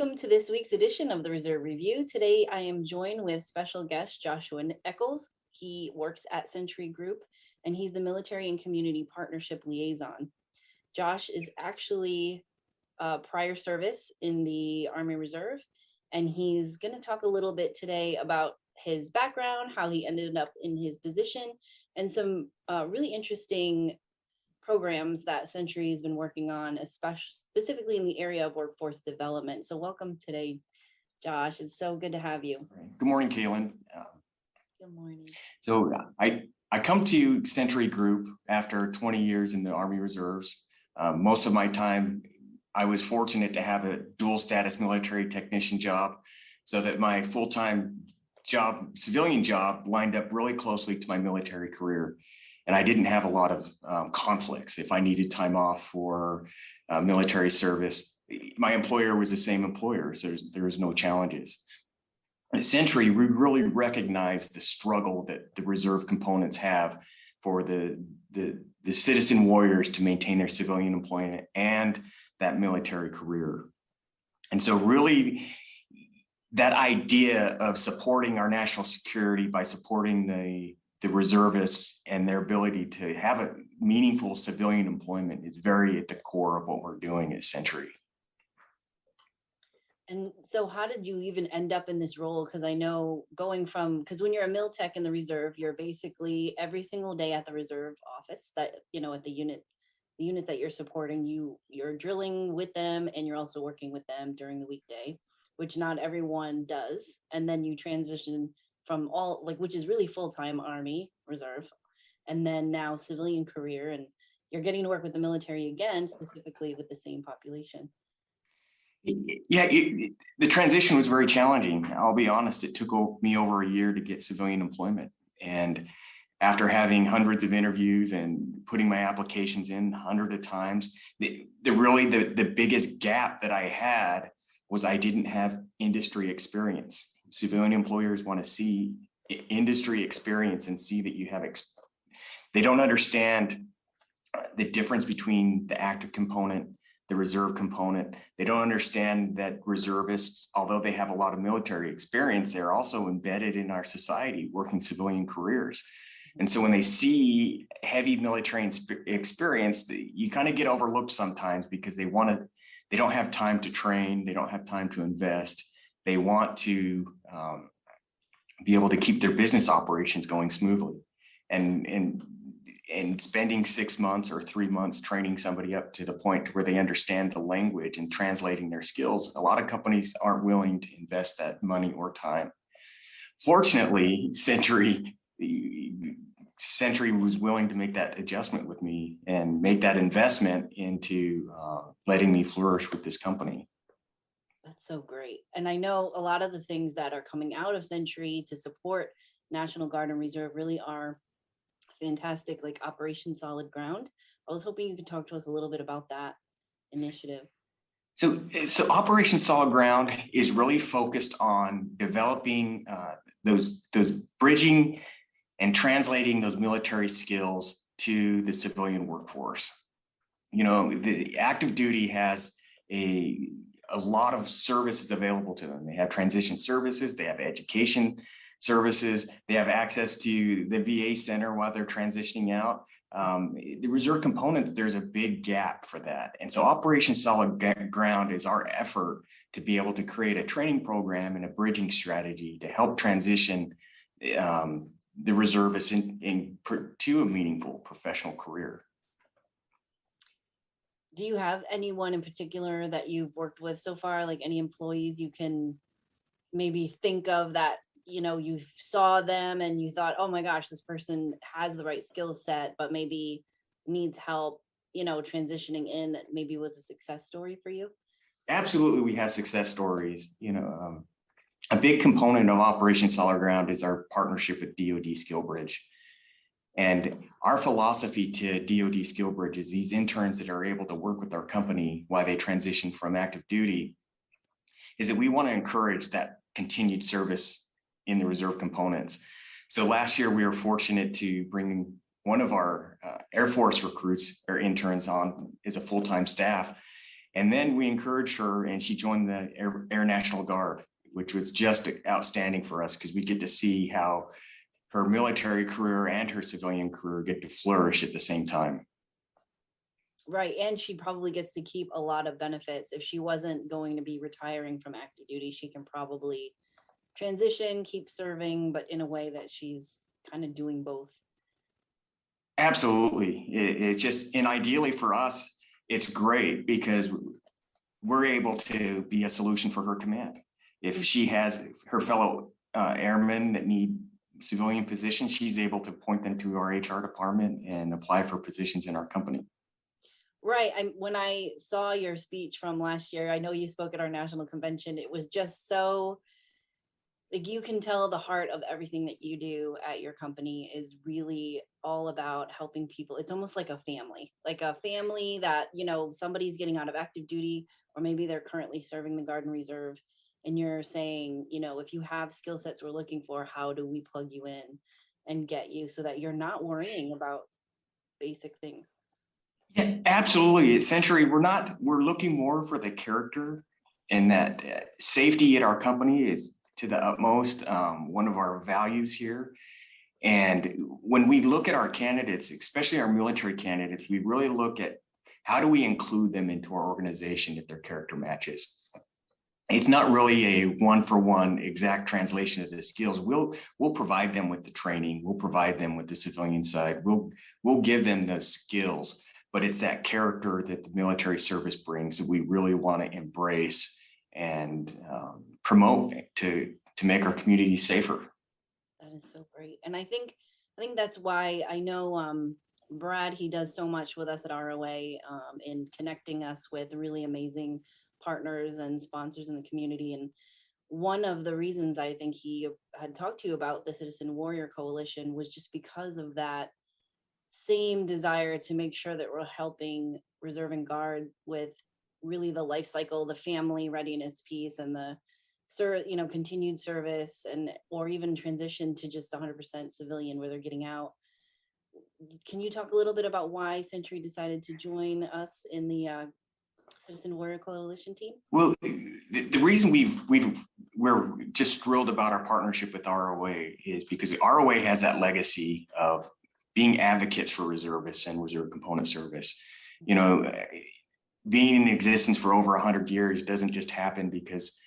Welcome to this week's edition of the Reserve Review. Today, I am joined with special guest Joshua Echols. He works at Centuri Group, and he's the Military and Community Partnership Liaison. Josh is actually prior service in the Army Reserve, and he's going to talk a little bit today about his background, how he ended up in his position, and some really interesting programs that Centuri has been working on, specifically in the area of workforce development. So welcome today, Josh. It's so good to have you. Good morning, Kalen. Good morning. So I come to Centuri Group after 20 years in the Army Reserves. Most of my time, I was fortunate to have a dual status military technician job, so that my full-time job, civilian job, lined up really closely to my military career. And I didn't have a lot of conflicts. If I needed time off for military service, my employer was the same employer, so there was no challenges. At Centuri, we really recognize the struggle that the reserve components have for the citizen warriors to maintain their civilian employment and that military career. And so really, that idea of supporting our national security by supporting the reservists and their ability to have a meaningful civilian employment is very at the core of what we're doing at Centuri. And so how did you even end up in this role? Because I know because when you're a mil tech in the reserve, you're basically every single day at the reserve office that, at the units that you're supporting, you're drilling with them, and you're also working with them during the weekday, which not everyone does. And then you transition from which is really full-time Army Reserve, and then now civilian career, and you're getting to work with the military again, specifically with the same population. Yeah, the transition was very challenging. I'll be honest, it took me over a year to get civilian employment. And after having hundreds of interviews and putting my applications in hundreds of times, the biggest gap that I had was I didn't have industry experience. Civilian employers want to see industry experience and see that you have, they don't understand the difference between the active component, the reserve component. They don't understand that reservists, although they have a lot of military experience, they're also embedded in our society, working civilian careers. And so when they see heavy military experience, you kind of get overlooked sometimes because they don't have time to train, they don't have time to invest. They want to be able to keep their business operations going smoothly, and spending 6 months or 3 months training somebody up to the point where they understand the language and translating their skills. A lot of companies aren't willing to invest that money or time. Fortunately, Centuri was willing to make that adjustment with me and make that investment into letting me flourish with this company. That's so great. And I know a lot of the things that are coming out of Centuri to support National Guard and Reserve really are fantastic, like Operation Solid Ground. I was hoping you could talk to us a little bit about that initiative. So Operation Solid Ground is really focused on developing those bridging and translating those military skills to the civilian workforce. The active duty has a lot of services available to them. They have transition services, they have education services, they have access to the VA center while they're transitioning out. The reserve component, there's a big gap for that. And so Operation Solid Ground is our effort to be able to create a training program and a bridging strategy to help transition the reservists to a meaningful professional career. Do you have anyone in particular that you've worked with so far, like any employees you can maybe think of that, you saw them and you thought, oh my gosh, this person has the right skill set, but maybe needs help, transitioning in, that maybe was a success story for you? Absolutely. We have success stories. A big component of Operation Solid Ground is our partnership with DoD SkillBridge. And our philosophy to DoD SkillBridge is these interns that are able to work with our company while they transition from active duty, is that we want to encourage that continued service in the reserve components. So last year, we were fortunate to bring one of our Air Force recruits or interns on as a full-time staff. And then we encouraged her and she joined the Air National Guard, which was just outstanding for us because we get to see how her military career and her civilian career get to flourish at the same time. Right. And she probably gets to keep a lot of benefits. If she wasn't going to be retiring from active duty, she can probably transition, keep serving, but in a way that she's kind of doing both. Absolutely. It's just, and ideally for us, it's great because we're able to be a solution for her command. If she has her fellow airmen that need civilian positions, she's able to point them to our HR department and apply for positions in our company. Right. When I saw your speech from last year, I know you spoke at our national convention. It was just so, like, you can tell the heart of everything that you do at your company is really all about helping people. It's almost like a family that, somebody's getting out of active duty, or maybe they're currently serving the Guard and Reserve. And you're saying, if you have skill sets we're looking for, how do we plug you in and get you so that you're not worrying about basic things? Yeah, absolutely. At Centuri, we're looking more for the character, and that safety at our company is to the utmost, one of our values here. And when we look at our candidates, especially our military candidates, we really look at how do we include them into our organization if their character matches. It's not really a one-for-one exact translation of the skills. We'll provide them with the training. We'll provide them with the civilian side. We'll give them the skills, but it's that character that the military service brings that we really want to embrace and promote to make our community safer. That is so great. And I think that's why I know Brad, he does so much with us at ROA in connecting us with really amazing partners and sponsors in the community. And one of the reasons I think he had talked to you about the Citizen Warrior Coalition was just because of that same desire to make sure that we're helping Reserve and Guard with really the life cycle, the family readiness piece, and the continued service, and or even transition to just 100% civilian where they're getting out. Can you talk a little bit about why Centuri decided to join us in the Citizen Warrior Coalition team? Well, the reason we're just thrilled about our partnership with ROA is because ROA has that legacy of being advocates for reservists and reserve component service. Being in existence for over 100 years doesn't just happen because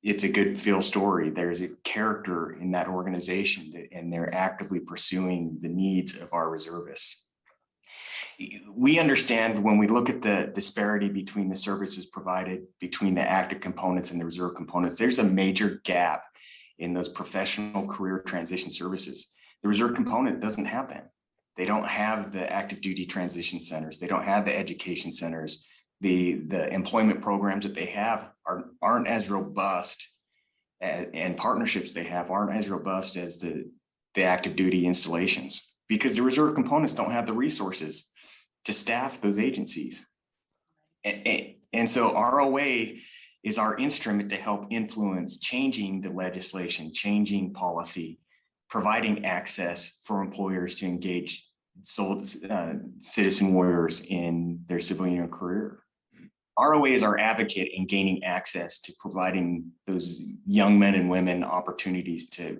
it's a good feel story. There's a character in that organization and they're actively pursuing the needs of our reservists. We understand when we look at the disparity between the services provided between the active components and the reserve components, there's a major gap in those professional career transition services. The reserve component doesn't have them. They don't have the active duty transition centers. They don't have the education centers. The employment programs that they have aren't as robust, and partnerships they have aren't as robust as the active duty installations, because the reserve components don't have the resources to staff those agencies. And so ROA is our instrument to help influence changing the legislation, changing policy, providing access for employers to engage citizen warriors in their civilian career. ROA is our advocate in gaining access to providing those young men and women opportunities to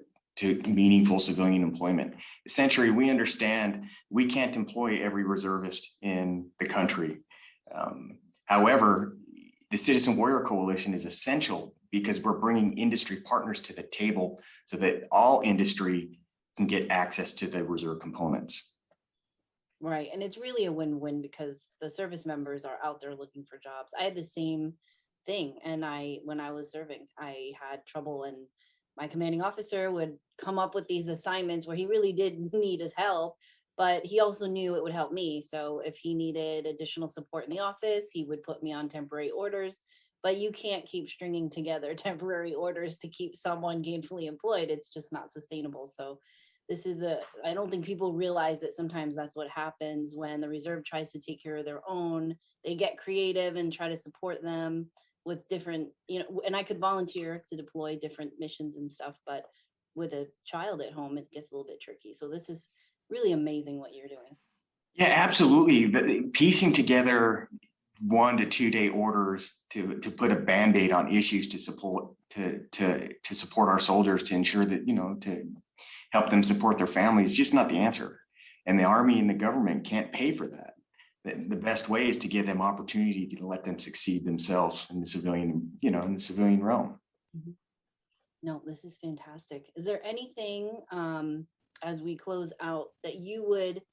meaningful civilian employment. Essentially, we understand we can't employ every reservist in the country. However, the Citizen Warrior Coalition is essential because we're bringing industry partners to the table so that all industry can get access to the reserve components. Right. And it's really a win-win because the service members are out there looking for jobs. I had the same thing. And when I was serving, I had trouble, and my commanding officer would come up with these assignments where he really did need his help, but he also knew it would help me. So if he needed additional support in the office, he would put me on temporary orders. But you can't keep stringing together temporary orders to keep someone gainfully employed. It's just not sustainable. So I don't think people realize that sometimes that's what happens when the reserve tries to take care of their own. They get creative and try to support them with different, and I could volunteer to deploy different missions and stuff, but with a child at home, it gets a little bit tricky. So this is really amazing what you're doing. Yeah, absolutely. Piecing together 1 to 2 day orders to put a Band-Aid on issues to support our soldiers, to ensure that, to help them support their families, just not the answer. And the Army and the government can't pay for that. The best way is to give them opportunity to let them succeed themselves in the civilian, in the civilian realm. Mhm. No, this is fantastic. Is there anything as we close out that you would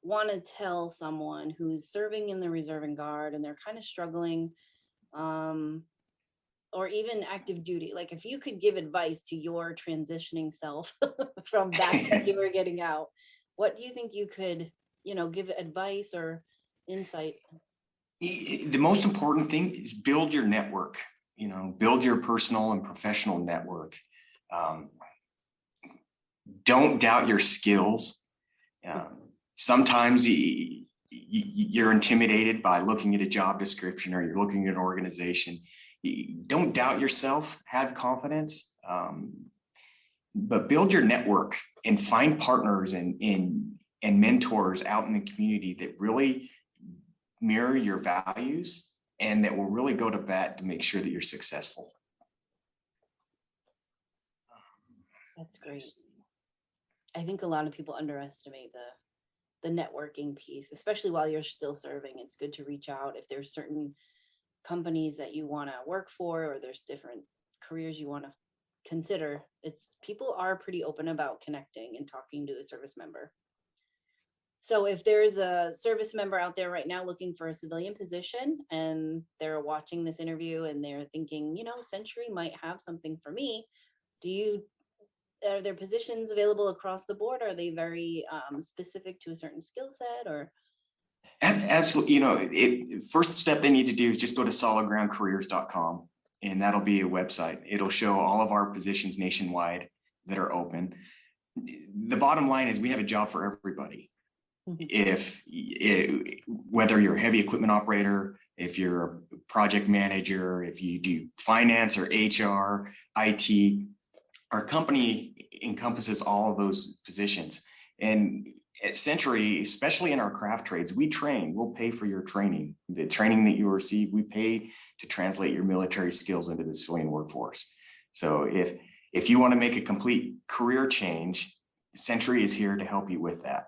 want to tell someone who's serving in the Reserve and Guard and they're kind of struggling, or even active duty? Like, if you could give advice to your transitioning self from back when you were getting out, what do you think you could, give advice or insight? The most important thing is build your network, build your personal and professional network. Don't doubt your skills. Sometimes you're intimidated by looking at a job description, or you're looking at an organization. Don't doubt yourself, have confidence, but build your network and find partners and mentors out in the community that really mirror your values and that will really go to bat to make sure that you're successful. That's great. I think a lot of people underestimate the networking piece, especially while you're still serving. It's good to reach out if there's certain companies that you want to work for, or there's different careers you want to consider. People are pretty open about connecting and talking to a service member. So if there's a service member out there right now looking for a civilian position and they're watching this interview and they're thinking, Centuri might have something for me, are there positions available across the board? Are they very specific to a certain skill set, or? Absolutely. First step they need to do is just go to solidgroundcareers.com, and that'll be a website. It'll show all of our positions nationwide that are open. The bottom line is we have a job for everybody. Whether you're a heavy equipment operator, if you're a project manager, if you do finance or HR, IT, our company encompasses all of those positions. And at Centuri, especially in our craft trades, we'll pay for your training. The training that you receive, we pay to translate your military skills into the civilian workforce. So if you want to make a complete career change, Centuri is here to help you with that.